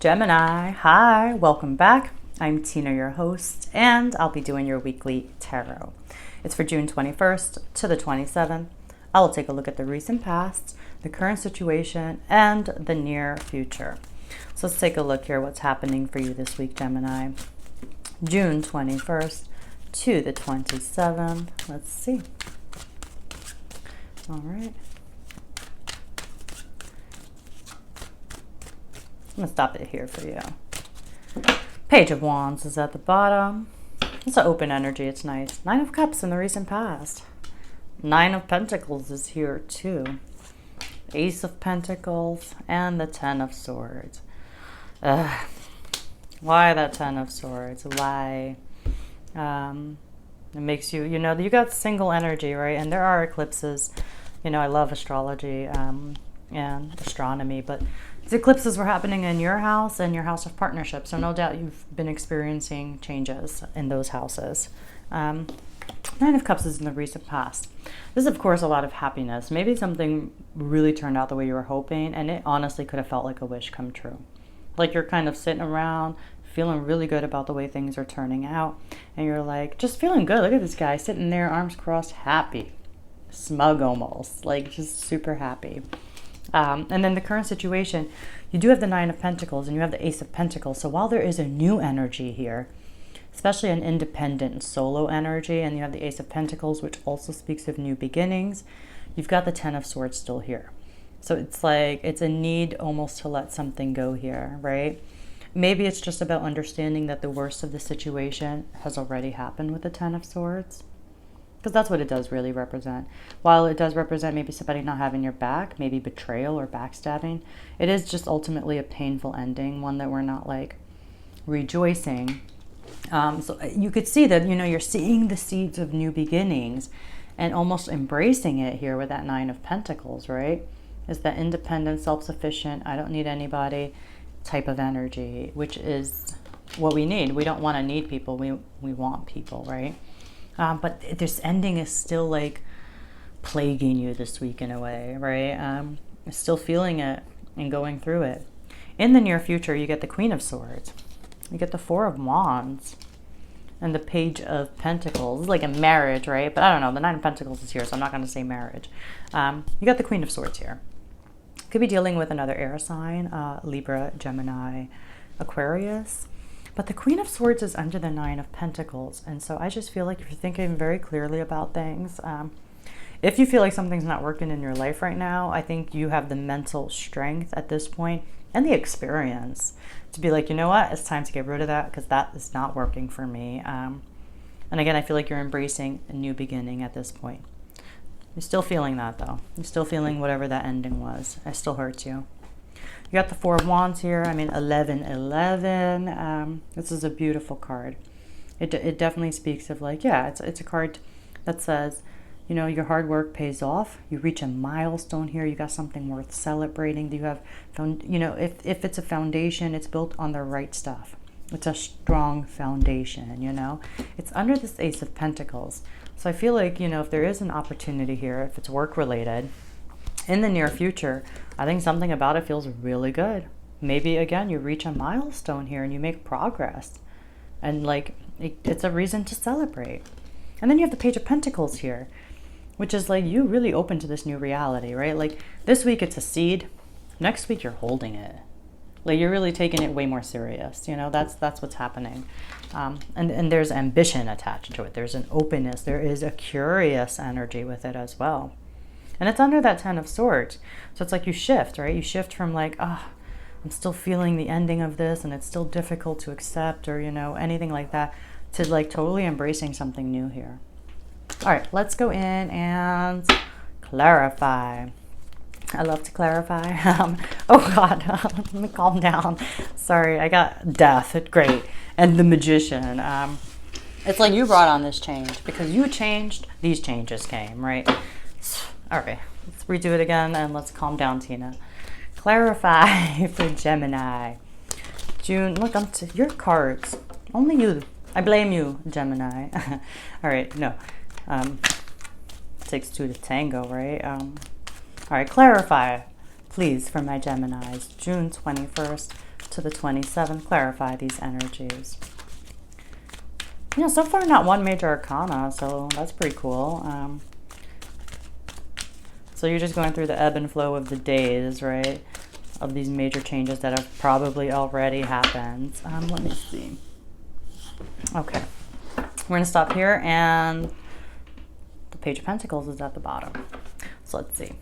Gemini, hi, welcome back. I'm Tina, your host, and I'll be doing your weekly tarot. It's for June 21st to the 27th. I will take a look at the recent past, the current situation, and the near future. So let's take a look here what's happening for you this week, Gemini. June 21st to the 27th. Let's see. All right. I'm going to stop it here for you. Page of Wands is at the bottom. It's an open energy. It's nice. Nine of Cups in the recent past. Nine of Pentacles is here too. Ace of Pentacles and the Ten of Swords. Why that Ten of Swords? Why? It makes you, you got single energy, right? And there are eclipses. I love astrology and astronomy, but the eclipses were happening in your house and your house of partnership. So no doubt you've been experiencing changes in those houses. Nine of Cups is in the recent past. This is, of course, a lot of happiness. Maybe something really turned out the way you were hoping, and it honestly could have felt like a wish come true. Like you're kind of sitting around feeling really good about the way things are turning out, and you're like, just feeling good. Look at this guy sitting there, arms crossed, happy, smug almost, like just super happy. And then the current situation, you do have the Nine of Pentacles and you have the Ace of Pentacles. So while there is a new energy here, especially an independent solo energy, and you have the Ace of Pentacles, which also speaks of new beginnings, you've got the Ten of Swords still here. So it's like, it's a need almost to let something go here, right? Maybe it's just about understanding that the worst of the situation has already happened with the Ten of Swords. Because that's what it does really represent. While it does represent maybe somebody not having your back, maybe betrayal or backstabbing, it is just ultimately a painful ending, one that we're not like rejoicing. So you could see that, you're seeing the seeds of new beginnings and almost embracing it here with that Nine of Pentacles, right? Is that independent, self-sufficient, I don't need anybody type of energy, which is what we need. We don't want to need people. We want people, right? But this ending is still like plaguing you this week in a way, right? Still feeling it and going through it. In the near future, you get the Queen of Swords. You get the Four of Wands and the Page of Pentacles. It's like a marriage, right? But I don't know. The Nine of Pentacles is here, so I'm not going to say marriage. You got the Queen of Swords here. Could be dealing with another air sign, Libra, Gemini, Aquarius. But the Queen of Swords is under the Nine of Pentacles. And so I just feel like if you're thinking very clearly about things, if you feel like something's not working in your life right now, I think you have the mental strength at this point and the experience to be like, you know what, it's time to get rid of that because that is not working for me. And again, I feel like you're embracing a new beginning at this point. You're still feeling that though. You're still feeling whatever that ending was. It still hurts you. You got the Four of Wands here. 1111. This is a beautiful card. It definitely speaks of like, yeah, it's a card that says, your hard work pays off. You reach a milestone here. You got something worth celebrating. You have, if it's a foundation, it's built on the right stuff. It's a strong foundation, It's under this Ace of Pentacles. So I feel like, if there is an opportunity here, if it's work related, in the near future, I think something about it feels really good. Maybe, again, you reach a milestone here and you make progress. And, like, it's a reason to celebrate. And then you have the Page of Pentacles here, which is, like, you really open to this new reality, right? Like, this week it's a seed. Next week you're holding it. Like, you're really taking it way more serious. That's what's happening. And there's ambition attached to it. There's an openness. There is a curious energy with it as well. And it's under that Ten of Swords. So it's like you shift, right? You shift from like, I'm still feeling the ending of this and it's still difficult to accept or, anything like that, to like totally embracing something new here. All right, let's go in and clarify. I love to clarify. Oh God, let me calm down. Sorry, I got Death. Great. And the Magician. It's like you brought on this change because you changed, these changes came, right? All right, let's redo it again and let's calm down, Tina. Clarify for Gemini. June, look, your cards. Only you. I blame you, Gemini. All right, no. Takes two to tango, right? All right, clarify. Please, for my Geminis, June 21st to the 27th, clarify these energies. You know, so far not one major arcana, so that's pretty cool. So you're just going through the ebb and flow of the days, right? Of these major changes that have probably already happened. Let me see. Okay. We're going to stop here, and the Page of Pentacles is at the bottom. So let's see.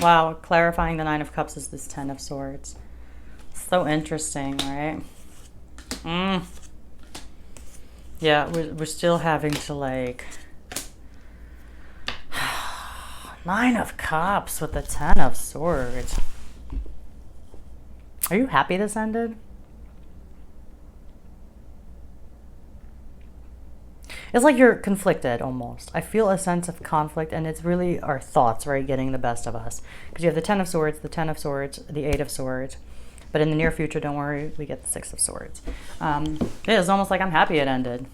Wow, clarifying the Nine of Cups is this Ten of Swords. So interesting, right? Yeah, we're still having to like... Nine of Cups with the Ten of Swords. Are you happy this ended? It's like you're conflicted almost. I feel a sense of conflict, and it's really our thoughts, right, getting the best of us. Because you have the Ten of Swords, the Ten of Swords, the Eight of Swords. But in the near future, don't worry, we get the Six of Swords. It's almost like I'm happy it ended.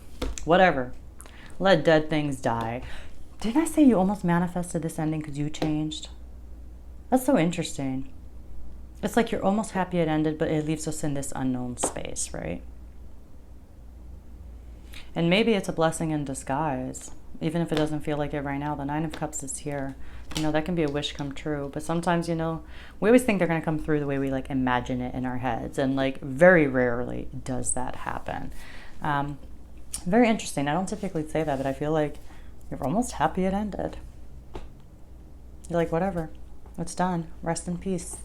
Whatever. Let dead things die. Didn't I say you almost manifested this ending because you changed? That's so interesting. It's like you're almost happy it ended, but it leaves us in this unknown space, right? And maybe it's a blessing in disguise. Even if it doesn't feel like it right now, the Nine of Cups is here. You know, that can be a wish come true. But sometimes, you know, we always think they're going to come through the way we like imagine it in our heads. And like very rarely does that happen. Very interesting. I don't typically say that, but I feel like you're almost happy it ended. You're like, whatever, it's done. Rest in peace.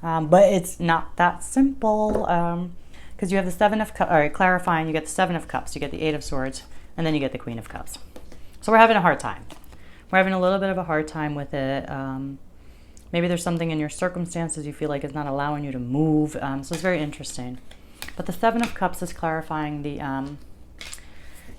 But it's not that simple. Because you have the Seven of Cups, all right, clarifying, you get the Seven of Cups, you get the Eight of Swords, and then you get the Queen of Cups. So we're having a hard time. We're having a little bit of a hard time with it. Maybe there's something in your circumstances you feel like is not allowing you to move. So it's very interesting. But the Seven of Cups is clarifying the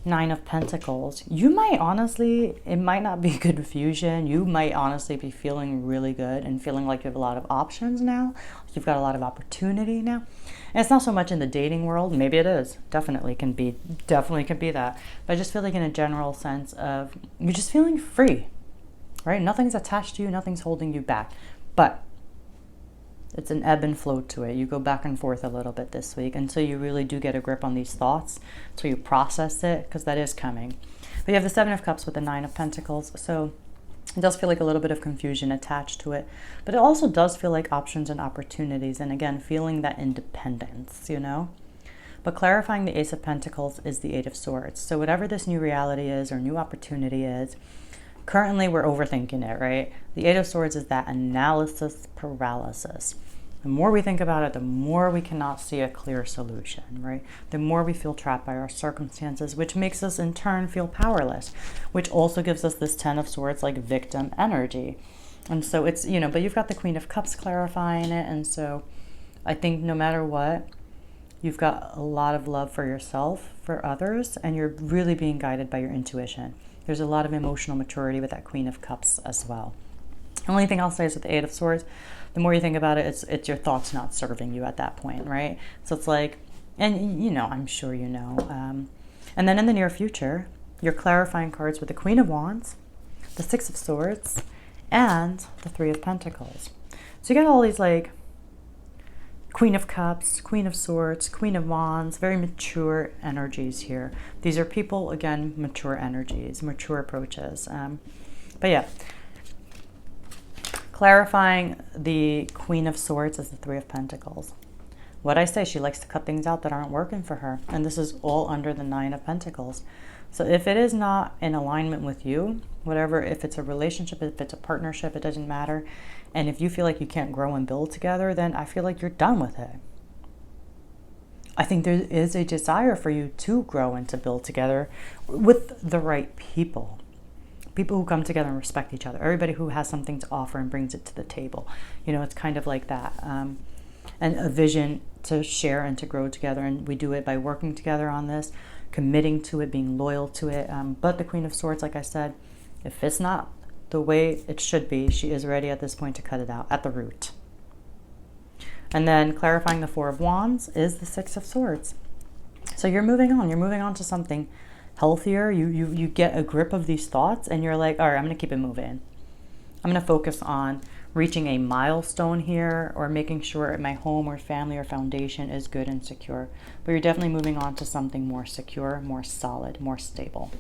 Nine of Pentacles. You might honestly, it might not be good fusion. You might honestly be feeling really good and feeling like you have a lot of options now. You've got a lot of opportunity now. And it's not so much in the dating world. Maybe it is. Definitely can be that. But I just feel like in a general sense of you're just feeling free, right? Nothing's attached to you. Nothing's holding you back. But it's an ebb and flow to it. You go back and forth a little bit this week until you really do get a grip on these thoughts, until you process it, because that is coming. But you have the Seven of Cups with the Nine of Pentacles, so it does feel like a little bit of confusion attached to it. But it also does feel like options and opportunities, and again, feeling that independence, you know? But clarifying the Ace of Pentacles is the Eight of Swords. So whatever this new reality is or new opportunity is, currently we're overthinking it, right? The Eight of Swords is that analysis paralysis. The more we think about it, the more we cannot see a clear solution, right? The more we feel trapped by our circumstances, which makes us in turn feel powerless, which also gives us this Ten of Swords like victim energy. And so it's, you know, but you've got the Queen of Cups clarifying it. And so I think no matter what, you've got a lot of love for yourself, for others, and you're really being guided by your intuition. There's a lot of emotional maturity with that Queen of Cups as well. The only thing I'll say is with the Eight of Swords, the more you think about it, it's your thoughts not serving you at that point, right? So it's like, and you know, I'm sure you know. And then in the near future, you're clarifying cards with the Queen of Wands, the Six of Swords, and the Three of Pentacles. So you got all these like Queen of Cups, Queen of Swords, Queen of Wands, very mature energies here. These are people, again, mature energies, mature approaches. But yeah, clarifying the Queen of Swords is the Three of Pentacles. What I say, she likes to cut things out that aren't working for her. And this is all under the Nine of Pentacles. So if it is not in alignment with you, whatever, if it's a relationship, if it's a partnership, it doesn't matter. And if you feel like you can't grow and build together, then I feel like you're done with it. I think there is a desire for you to grow and to build together with the right people. People who come together and respect each other. Everybody who has something to offer and brings it to the table. You know, it's kind of like that. And a vision to share and to grow together. And we do it by working together on this, committing to it, being loyal to it. But the Queen of Swords, like I said, if it's not the way it should be, she is ready at this point to cut it out at the root. And then clarifying the Four of Wands is the Six of Swords. So you're moving on. You're moving on to something healthier. You get a grip of these thoughts and you're like, all right, I'm going to keep it moving. I'm going to focus on reaching a milestone here, or making sure my home or family or foundation is good and secure. But you're definitely moving on to something more secure, more solid, more stable.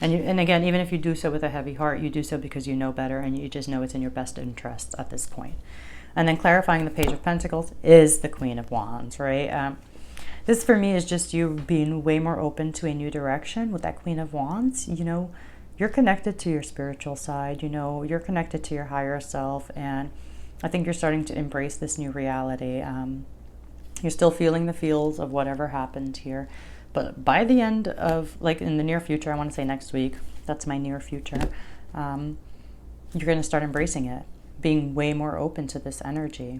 And again, even if you do so with a heavy heart, you do so because you know better and you just know it's in your best interest at this point. And then clarifying the Page of Pentacles is the Queen of Wands, right? This for me is just you being way more open to a new direction with that Queen of Wands. You know, you're connected to your spiritual side, you know, you're connected to your higher self. And I think you're starting to embrace this new reality. You're still feeling the feels of whatever happened here. But by the end of, like in the near future, I want to say next week, that's my near future, you're going to start embracing it, being way more open to this energy.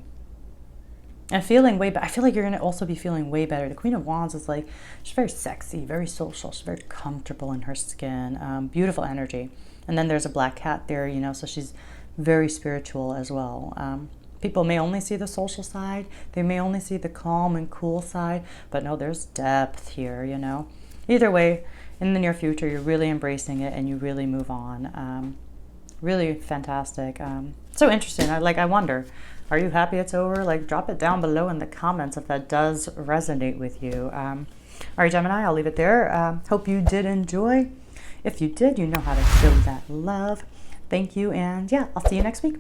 And feeling way better. I feel like you're going to also be feeling way better. The Queen of Wands is like, she's very sexy, very social. She's very comfortable in her skin. Beautiful energy. And then there's a black cat there, you know, so she's very spiritual as well. People may only see the social side. They may only see the calm and cool side. But no, there's depth here, you know. Either way, in the near future, you're really embracing it and you really move on. Really fantastic. So interesting. I wonder, are you happy it's over? Like, drop it down below in the comments if that does resonate with you. All right, Gemini, I'll leave it there. Hope you did enjoy. If you did, you know how to show that love. Thank you. And yeah, I'll see you next week.